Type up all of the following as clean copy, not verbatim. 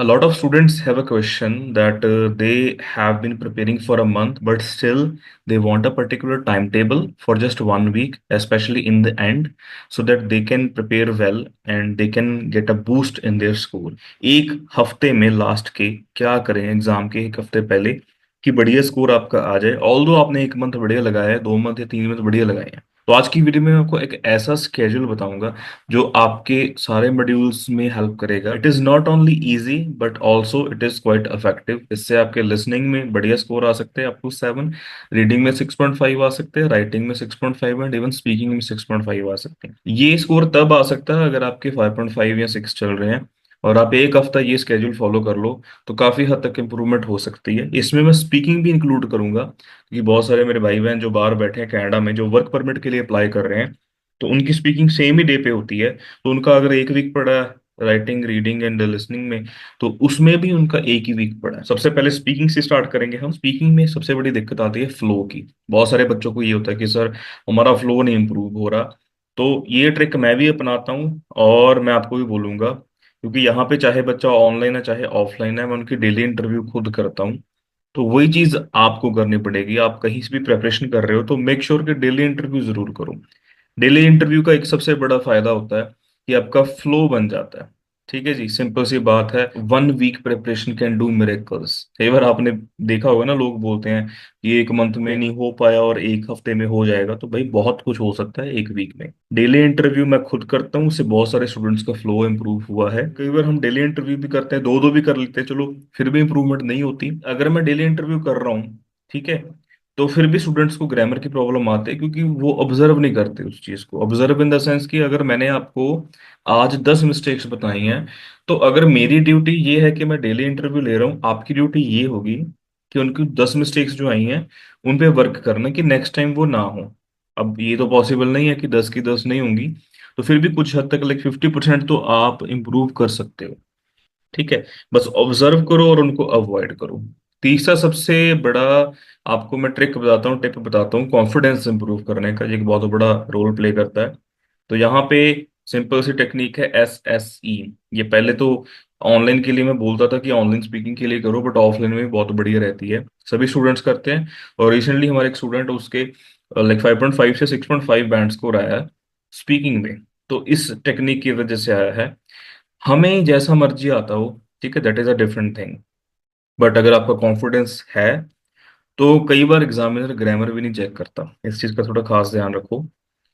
A lot of students have a question that they have been preparing for a month, but still they want a particular timetable for just 1 week, especially in the end, so that they can prepare well and they can get a boost in their score. एक हफ्ते में last के क्या करें exam के एक हफ्ते पहले कि बढ़िया स्कोर आपका आ जाए, ऑल्दो आपने एक मंथ बढ़िया लगाया है, 2 मंथ या 3 मंथ बढ़िया लगाए हैं। तो आज की वीडियो में मैं आपको एक ऐसा स्केड्यूल बताऊंगा जो आपके सारे मॉड्यूल्स में हेल्प करेगा। It is not only easy but also it is quite effective. इससे आपके लिसनिंग में बढ़िया स्कोर आ सकते हैं, अप टू 7, रीडिंग में 6.5 आ सकते हैं, राइटिंग में 6.5 एंड इवन स्पीकिंग में 6.5 आ सकते हैं। ये स्कोर तब आ सकता है अगर आपके 5.5 या 6 चल रहे हैं और आप एक हफ्ता ये स्केड्यूल फॉलो कर लो तो काफी हद तक इंप्रूवमेंट हो सकती है। इसमें मैं स्पीकिंग भी इंक्लूड करूंगा क्योंकि बहुत सारे मेरे भाई बहन जो बाहर बैठे हैं कनाडा में, जो वर्क परमिट के लिए अप्लाई कर रहे हैं, तो उनकी स्पीकिंग सेम ही डे पे होती है। तो उनका अगर एक वीक पड़ा राइटिंग रीडिंग एंड लिसनिंग में, तो उसमें भी उनका एक ही वीक पड़ा है। सबसे पहले स्पीकिंग से स्टार्ट करेंगे हम। स्पीकिंग में सबसे बड़ी दिक्कत आती है फ्लो की। बहुत सारे बच्चों को ये होता है कि सर हमारा फ्लो नहीं इम्प्रूव हो रहा। तो ये ट्रिक मैं भी अपनाता हूँ और मैं आपको भी बोलूंगा, क्योंकि यहाँ पे चाहे बच्चा ऑनलाइन है चाहे ऑफलाइन है, मैं उनकी डेली इंटरव्यू खुद करता हूँ। तो वही चीज आपको करनी पड़ेगी। आप कहीं से भी प्रेपरेशन कर रहे हो तो मेक श्योर कि डेली इंटरव्यू जरूर करो। डेली इंटरव्यू का एक सबसे बड़ा फायदा होता है कि आपका फ्लो बन जाता है। ठीक है जी, सिंपल सी बात है, 1 week preparation can do miracles. कई बार आपने देखा होगा ना, लोग बोलते हैं कि एक मंथ में नहीं हो पाया और एक हफ्ते में हो जाएगा। तो भाई बहुत कुछ हो सकता है एक वीक में। डेली इंटरव्यू मैं खुद करता हूँ, उससे बहुत सारे स्टूडेंट्स का फ्लो इंप्रूव हुआ है। कई बार हम डेली इंटरव्यू भी करते हैं, दो दो भी कर लेते हैं, चलो फिर भी इंप्रूवमेंट नहीं होती। अगर मैं डेली इंटरव्यू कर रहा हूँ, ठीक है, तो फिर भी स्टूडेंट्स को ग्रामर की प्रॉब्लम आती है क्योंकि वो ऑब्जर्व नहीं करते उस चीज को। ऑब्जर्व इन द सेंस कि अगर मैंने आपको आज 10 मिस्टेक्स बताई हैं, तो अगर मेरी ड्यूटी ये है कि मैं डेली इंटरव्यू ले रहा हूँ, आपकी ड्यूटी ये होगी कि उनकी 10 मिस्टेक्स जो आई हैं उन पे वर्क करना कि नेक्स्ट टाइम वो ना हो। अब ये तो पॉसिबल नहीं है कि 10 की 10 नहीं होंगी, तो फिर भी कुछ हद तक लाइक 50% तो आप इम्प्रूव कर सकते हो। ठीक है, बस ऑब्जर्व करो और उनको अवॉइड करो। तीसरा सबसे बड़ा आपको मैं ट्रिक बताता हूँ, टिप बताता हूँ कॉन्फिडेंस इंप्रूव करने का, ये एक बहुत बड़ा रोल प्ले करता है। तो यहाँ पे सिंपल सी टेक्निक है SSE। ये पहले तो ऑनलाइन के लिए मैं बोलता था कि ऑनलाइन स्पीकिंग के लिए करो, बट ऑफलाइन में भी बहुत बढ़िया रहती है, सभी स्टूडेंट्स करते हैं। और रिसेंटली हमारे एक स्टूडेंट, उसके लाइक 5.5 से 6.5 बैंड स्कोर आया है स्पीकिंग में। तो इस टेक्निक की वजह से आया है। हमें जैसा मर्जी आता हो, ठीक है, that is a different thing, but अगर आपका कॉन्फिडेंस है तो कई बार एग्जामिनर ग्रामर भी नहीं चेक करता। इस चीज का थोड़ा खास ध्यान रखो।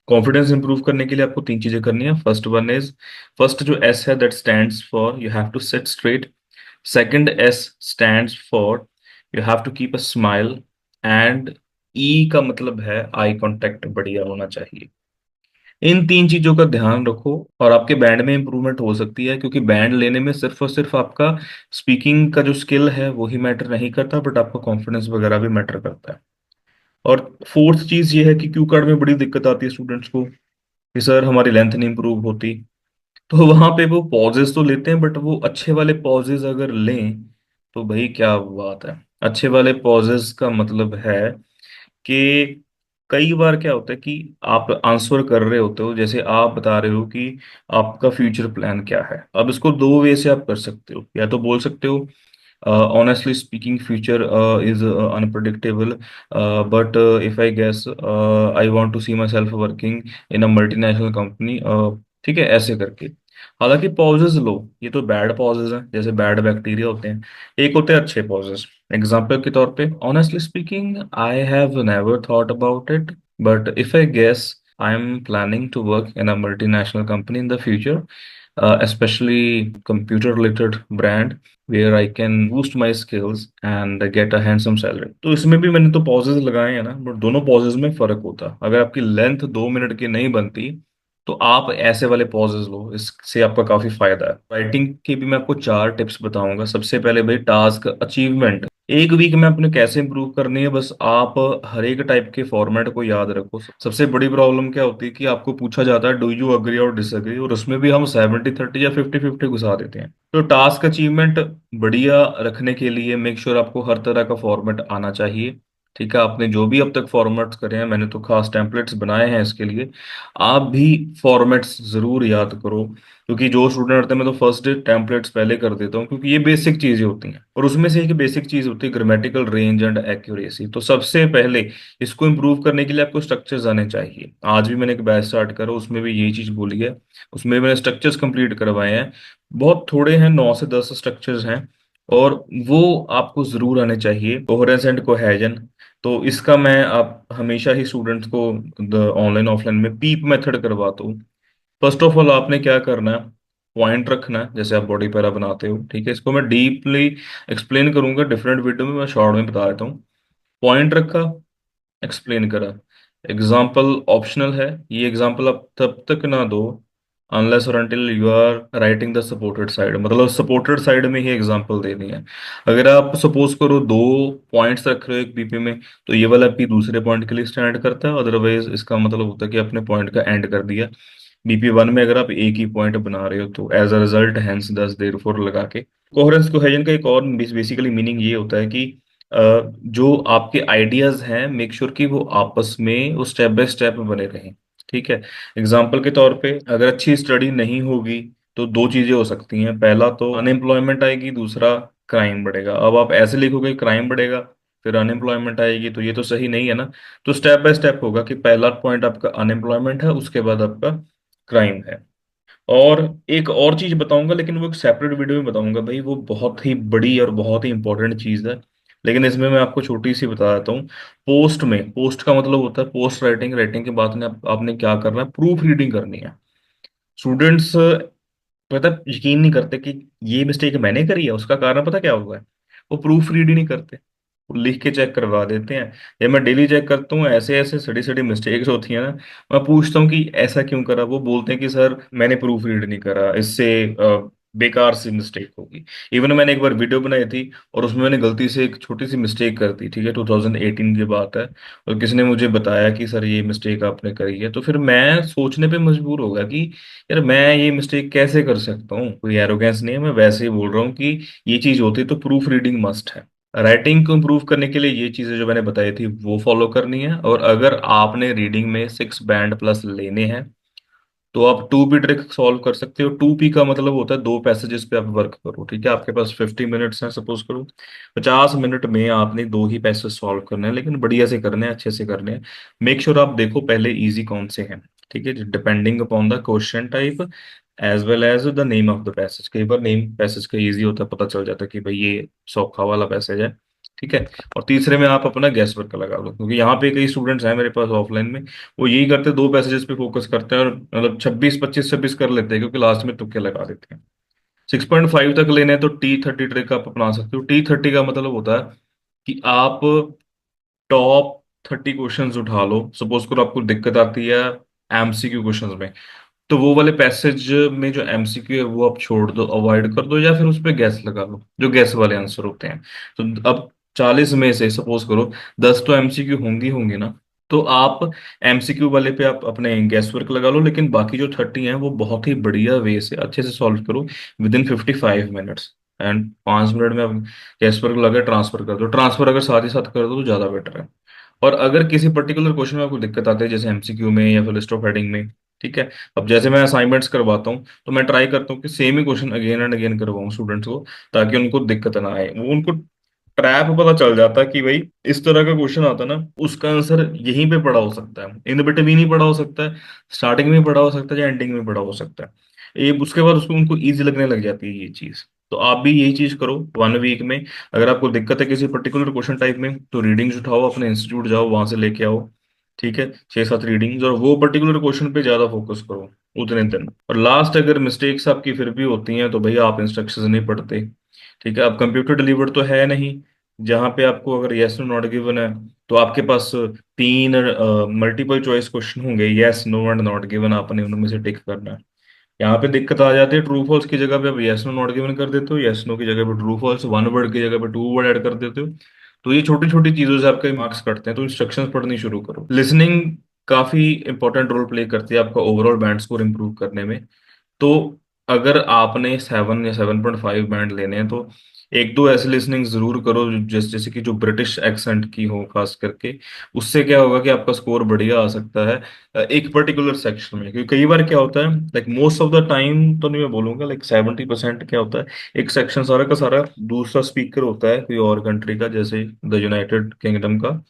कॉन्फिडेंस इंप्रूव करने के लिए आपको 3 चीजें करनी है। फर्स्ट जो एस है, that stands for you have to sit straight. Second S stands for you have to keep a smile. And E का मतलब है आई कांटेक्ट बढ़िया होना चाहिए। इन 3 चीजों का ध्यान रखो और आपके बैंड में इंप्रूवमेंट हो सकती है, क्योंकि बैंड लेने में सिर्फ और सिर्फ आपका स्पीकिंग का जो स्किल है वही मैटर नहीं करता, बट आपका कॉन्फिडेंस वगैरह भी मैटर करता है। और फोर्थ चीज ये है कि क्यू कार्ड में बड़ी दिक्कत आती है स्टूडेंट्स को कि सर हमारी लेंथ नहीं इंप्रूव होती। तो वहां पे वो पॉजेस तो लेते हैं, बट वो अच्छे वाले पॉजेस अगर लें तो भाई क्या बात है। अच्छे वाले पॉजेस का मतलब है कि कई बार क्या होता है कि आप आंसर कर रहे होते हो, जैसे आप बता रहे हो कि आपका फ्यूचर प्लान क्या है। अब इसको दो वे से आप कर सकते हो, या तो बोल सकते हो honestly speaking future is unpredictable, but if I guess I want to see myself working in a multinational company, ठीक है, ऐसे करके। हालांकि पॉजेज लो, ये तो बैड पॉजेज हैं, जैसे बैड बैक्टीरिया होते हैं। एक होते हैं अच्छे पॉजेज। एग्जाम्पल के तौर पे, honestly speaking I have never thought about it, but if I guess I am planning to work in a multinational company in the future, especially computer related brand where I can boost my skills and get a handsome salary। तो इसमें भी मैंने तो possess लगाए हैं ना, but दोनों possess में फर्क होता है। अगर आपकी लेंथ 2 मिनट की नहीं बनती तो आप ऐसे वाले पॉजेज लो, इससे आपका काफी फायदा है। राइटिंग के भी मैं आपको 4 टिप्स बताऊंगा। सबसे पहले भाई, टास्क अचीवमेंट। एक वीक में आपने कैसे इंप्रूव करनी है, बस आप हर एक टाइप के फॉर्मेट को याद रखो। सबसे बड़ी प्रॉब्लम क्या होती है कि आपको पूछा जाता है डू यू अग्री और डिसअग्री, और उसमें भी हम 70-30 या 50-50 घुसा देते हैं। तो टास्क अचीवमेंट बढ़िया रखने के लिए मेक श्योर आपको हर तरह का फॉर्मेट आना चाहिए। ठीक है, आपने जो भी अब तक फॉर्मेट्स करे हैं, मैंने तो खास टेम्पलेट्स बनाए हैं इसके लिए। आप भी फॉर्मेट्स जरूर याद करो, क्योंकि जो स्टूडेंट आते हैं मैं तो फर्स्ट डे टेम्पलेट्स पहले कर देता हूँ, क्योंकि ये बेसिक चीजें होती हैं। और उसमें से एक बेसिक चीज होती है ग्रामेटिकल रेंज एंड एक्यूरेसी। तो सबसे पहले इसको इम्प्रूव करने के लिए आपको स्ट्रक्चर्स आने चाहिए। आज भी मैंने एक बैच स्टार्ट करा, उसमें भी यही चीज बोली है। उसमें मैंने स्ट्रक्चर्स कंप्लीट करवाए हैं। बहुत थोड़े हैं, 9 से 10 स्ट्रक्चर्स हैं। और वो आपको जरूर आने चाहिए, कोहेरेंस एंड कोहेजन। तो इसका मैं आप हमेशा ही स्टूडेंट्स को ऑनलाइन ऑफलाइन में पीप मेथड करवाता हूँ। फर्स्ट ऑफ ऑल आपने क्या करना है, पॉइंट रखना है, जैसे आप बॉडी पैरा बनाते हो, ठीक है। इसको मैं डीपली एक्सप्लेन करूंगा डिफरेंट वीडियो में, मैं शॉर्ट में बता देता हूँ। पॉइंट रखा, एक्सप्लेन करा। एग्जाम्पल ऑप्शनल है, ये एग्जाम्पल आप तब तक ना दो अनलेस और until you are writing the supported side, मतलब सपोर्टेड साइड में ही एग्जाम्पल देनी है। अगर आप सपोज करो दो पॉइंट्स रख रहे हो एक बीपी में, तो ये वाला पी दूसरे पॉइंट के लिए स्टैंड करता है, अदरवाइज इसका मतलब होता है कि आपने पॉइंट का एंड कर दिया। बीपी वन में अगर आप एक ही पॉइंट बना रहे हो तो एज अ रिजल्ट हैंस दस देर फोर लगा के। कोहेरेंस कोहेजन का एक और बेसिकली मीनिंग ये होता है कि जो आपके आइडियाज हैं मेक श्योर कि वो आपस में वो स्टेप बाय स्टेप बने रहें। ठीक है। एग्जाम्पल के तौर पे अगर अच्छी स्टडी नहीं होगी तो दो चीजें हो सकती हैं, पहला तो अनएम्प्लॉयमेंट आएगी, दूसरा क्राइम बढ़ेगा। अब आप ऐसे लिखोगे क्राइम बढ़ेगा फिर अनएम्प्लॉयमेंट आएगी, तो ये तो सही नहीं है ना। तो स्टेप बाय स्टेप होगा कि पहला पॉइंट आपका अनएम्प्लॉयमेंट है, उसके बाद आपका क्राइम है। और एक और चीज बताऊंगा, लेकिन वो एक सेपरेट वीडियो में बताऊंगा भाई, वो बहुत ही बड़ी और बहुत ही इंपॉर्टेंट चीज है। लेकिन इसमें मैं आपको छोटी सी बता देता हूँ। पोस्ट में, पोस्ट का मतलब होता है पोस्ट राइटिंग। राइटिंग के बाद में आपने क्या करना है, प्रूफ रीडिंग करनी है। स्टूडेंट्स पता यकीन नहीं करते कि ये मिस्टेक मैंने करी है, उसका कारण पता क्या हुआ है, वो प्रूफ रीड ही नहीं करते, वो लिख के चेक करवा देते हैं। ये मैं डेली चेक करता हूँ, ऐसे ऐसे सड़ी सड़ी मिस्टेक्स होती हैं ना। मैं पूछता हूँ कि ऐसा क्यों करा, वो बोलते हैं कि सर मैंने प्रूफ रीड नहीं करा, इससे बेकार सी मिस्टेक होगी। इवन मैंने एक बार वीडियो बनाई थी और उसमें मैंने गलती से एक छोटी सी मिस्टेक कर दी, ठीक है, 2018 की बात है। और किसी ने मुझे बताया कि सर ये मिस्टेक आपने करी है, तो फिर मैं सोचने पे मजबूर हो गया कि यार मैं ये मिस्टेक कैसे कर सकता हूँ। कोई एरोगेंस नहीं है, मैं वैसे ही बोल रहा हूँ कि ये चीज होती तो प्रूफ रीडिंग मस्ट है। राइटिंग को इम्प्रूव करने के लिए ये चीजें जो मैंने बताई थी वो फॉलो करनी है। और अगर आपने रीडिंग में 6 बैंड प्लस लेने हैं तो आप टू पी ट्रिक सॉल्व कर सकते हो। टू पी का मतलब होता है दो पैसेजेस पे आप वर्क करो, ठीक है। आपके पास 50 मिनट्स हैं, सपोज करो 50 मिनट में आपने दो ही पैसेज सॉल्व करने हैं, लेकिन बढ़िया से करने हैं, अच्छे से करने हैं। मेक श्योर आप देखो पहले इजी कौन से हैं, ठीक है, depending upon the question type as well as the name of the passage. कई बार नेम पैसेज का इजी होता है, पता चल जाता है कि भाई ये सौखा वाला पैसेज है, ठीक है। और तीसरे में आप अपना गैस वर्क लगा लो, क्योंकि यहाँ पे कई स्टूडेंट्स हैं मेरे पास ऑफलाइन में, वो यही करते हैं, दो पैसेजेस पे फोकस करते हैं और मतलब 26 25 26 कर लेते हैं, क्योंकि लास्ट में तुक्के लगा देते हैं। 6.5 तक लेने हैं तो T30 ट्रिक आप अपना सकते हो। T30 का मतलब होता है कि आप टॉप 30 क्वेश्चंस उठा लो। सपोज करो आपको दिक्कत आती है एमसीक्यू क्वेश्चंस में, तो वो वाले पैसेज में जो एमसीक्यू है वो आप छोड़ दो, अवॉइड कर दो, या फिर उस पर गैस लगा लो, जो गैस वाले आंसर होते हैं। तो अब 40 में से सपोज करो 10 तो एमसीक्यू होंगी होंगे ना, तो आप एमसीक्यू वाले पे आप अपने गैस वर्क लगा लो, लेकिन बाकी जो 30 हैं वो बहुत ही बढ़िया वे से अच्छे से सॉल्व करो with in 55 minutes. And 5 minute में आप गैस वर्क लगा ट्रांसफर कर दो। ट्रांसफर अगर साथ ही साथ कर दो तो ज्यादा बेटर है। और अगर किसी पर्टिकुलर क्वेश्चन में आपको दिक्कत आती है, जैसे एमसीक्यू में या फिर लिस्ट ऑफ हेडिंग में, ठीक है, अब जैसे मैं असाइनमेंट्स करवाता हूँ तो मैं ट्राई करता हूँ कि सेम ही क्वेश्चन अगेन एंड अगेन करवाऊँ स्टूडेंट्स को, ताकि उनको दिक्कत ना आए। वो उनको ट्रैप पता चल जाता है कि भाई इस तरह का क्वेश्चन आता है ना, उसका आंसर यहीं पे पड़ा हो सकता है, इन बिटवीन ही पड़ा हो सकता है, स्टार्टिंग में पड़ा हो सकता है या एंडिंग में पड़ा हो सकता है। ये उसके बाद उसको उनको ईजी लगने लग जाती है ये चीज। तो आप भी यही चीज करो 1 वीक में। अगर आपको दिक्कत है किसी पर्टिकुलर क्वेश्चन टाइप में तो रीडिंग्स उठाओ, अपने इंस्टीट्यूट जाओ, वहां से लेके आओ, ठीक है, 6 7 रीडिंग्स, और वो पर्टिकुलर क्वेश्चन पे ज्यादा फोकस करो उतने दिन। और लास्ट अगर मिस्टेक्स आपकी फिर भी होती हैं तो भैया आप इंस्ट्रक्शंस नहीं पढ़ते, ठीक है। अब कंप्यूटर डिलीवर्ड तो है नहीं, जहां पे आपको अगर यस नो नॉट गिवन है तो आपके पास तीन मल्टीपल चॉइस क्वेश्चन होंगे, yes no and not given, आपने उनमें से टिक करना है। यहाँ पे दिक्कत आ जाती है, ट्रू फॉल्स की जगह पे आप यस नो नॉट गिवन कर देते हो, यस नो की जगह पे ट्रू फॉल्स, वन वर्ड की जगह पे टू वर्ड ऐड कर देते हो। तो ये छोटी छोटी चीजों से आपके मार्क्स कटते हैं। तो इंस्ट्रक्शंस पढ़नी शुरू करो। लिसनिंग काफी इंपॉर्टेंट रोल प्ले करती है आपका ओवरऑल बैंड स्कोर इंप्रूव करने में। तो अगर आपने 7 या 7.5 बैंड लेने हैं तो एक दो ऐसी लिसनिंग जरूर करो जैसे कि जो ब्रिटिश एक्सेंट की हो खास करके। उससे क्या होगा कि आपका स्कोर बढ़िया आ सकता है एक पर्टिकुलर सेक्शन में। क्योंकि कई बार क्या होता है, like most of the time तो नहीं मैं बोलूंगा, लाइक 70% क्या होता है, एक सेक्शन सारा का सारा दूसरा स्पीकर होता है कोई और कंट्री का, जैसे द यूनाइटेड किंगडम का।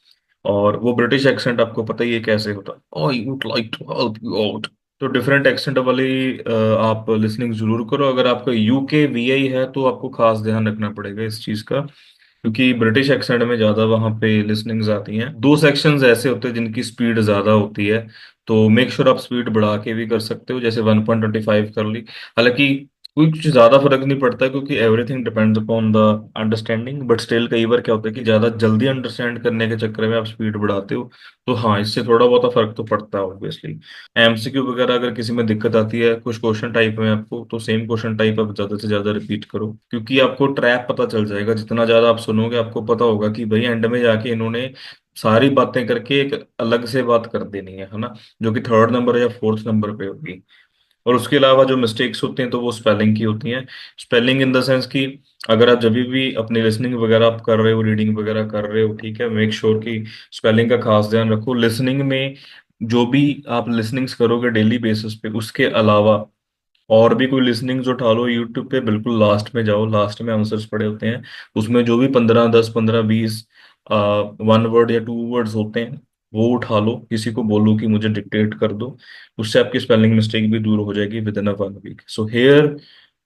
और वो ब्रिटिश एक्सेंट आपको पता ही है कैसे होता है, I would like to help you out. तो डिफरेंट एक्सेंट वाली आप लिसनिंग जरूर करो। अगर आपका यूके वीआई है तो आपको खास ध्यान रखना पड़ेगा इस चीज का, क्योंकि ब्रिटिश एक्सेंट में ज्यादा वहां पे लिसनिंग्स आती हैं। दो सेक्शंस ऐसे होते हैं जिनकी स्पीड ज्यादा होती है, तो मेक श्योर आप स्पीड बढ़ा के भी कर सकते हो, जैसे 1.25 कर ली। हालांकि कोई कुछ ज्यादा फर्क नहीं पड़ता क्योंकि everything depends upon the understanding, but still कई बार क्या होता है कि ज्यादा जल्दी अंडरस्टैंड करने के चक्कर में आप स्पीड बढ़ाते हो, तो हाँ इससे थोड़ा बहुत फर्क तो पड़ता है ऑब्वियसली। एमसीक्यू वगैरह अगर किसी में दिक्कत आती है कुछ क्वेश्चन टाइप में आपको, तो सेम क्वेश्चन टाइप आप ज्यादा से ज्यादा रिपीट करो, क्योंकि आपको ट्रैप पता चल जाएगा। जितना ज्यादा आप सुनोगे आपको पता होगा कि भाई एंड में जाके इन्होंने सारी बातें करके एक अलग से बात कर देनी है ना, जो कि थर्ड नंबर या फोर्थ नंबर पे होगी। और उसके अलावा जो मिस्टेक्स होती हैं तो वो स्पेलिंग की होती हैं। स्पेलिंग इन द सेंस कि अगर आप जब भी अपनी लिसनिंग वगैरह आप कर रहे हो, रीडिंग वगैरह कर रहे हो, ठीक है, मेक श्योर कि स्पेलिंग का खास ध्यान रखो। लिसनिंग में जो भी आप लिसनिंग्स करोगे डेली बेसिस पे, उसके अलावा और भी कोई लिसनिंग्स उठा लो यूट्यूब पे, बिल्कुल लास्ट में जाओ, लास्ट में आंसर्स पड़े होते हैं, उसमें जो भी 15, 10, 15, 20 वन वर्ड या टू वर्ड्स होते हैं वो उठा लो, किसी को बोलो कि मुझे डिक्टेट कर दो। उससे आपकी स्पेलिंग मिस्टेक भी दूर हो जाएगी within a 1 week. So here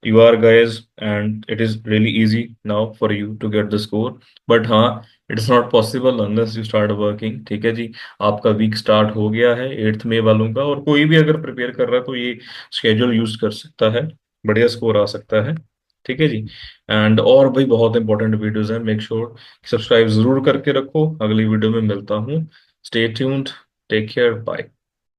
you are guys, and it is really easy now for you to get the score, but हाँ, it is not possible unless you start working। ठीक है जी, आपका week start हो गया है 8 मई वालों का, और कोई भी अगर प्रिपेयर कर रहा है तो ये स्केड्यूल यूज कर सकता है, बढ़िया स्कोर आ सकता है। ठीक है जी। एंड और भी बहुत इंपॉर्टेंट वीडियोस हैं, मेक श्योर सब्सक्राइब जरूर करके रखो। अगली वीडियो में मिलता हूँ। Stay tuned, take care, bye.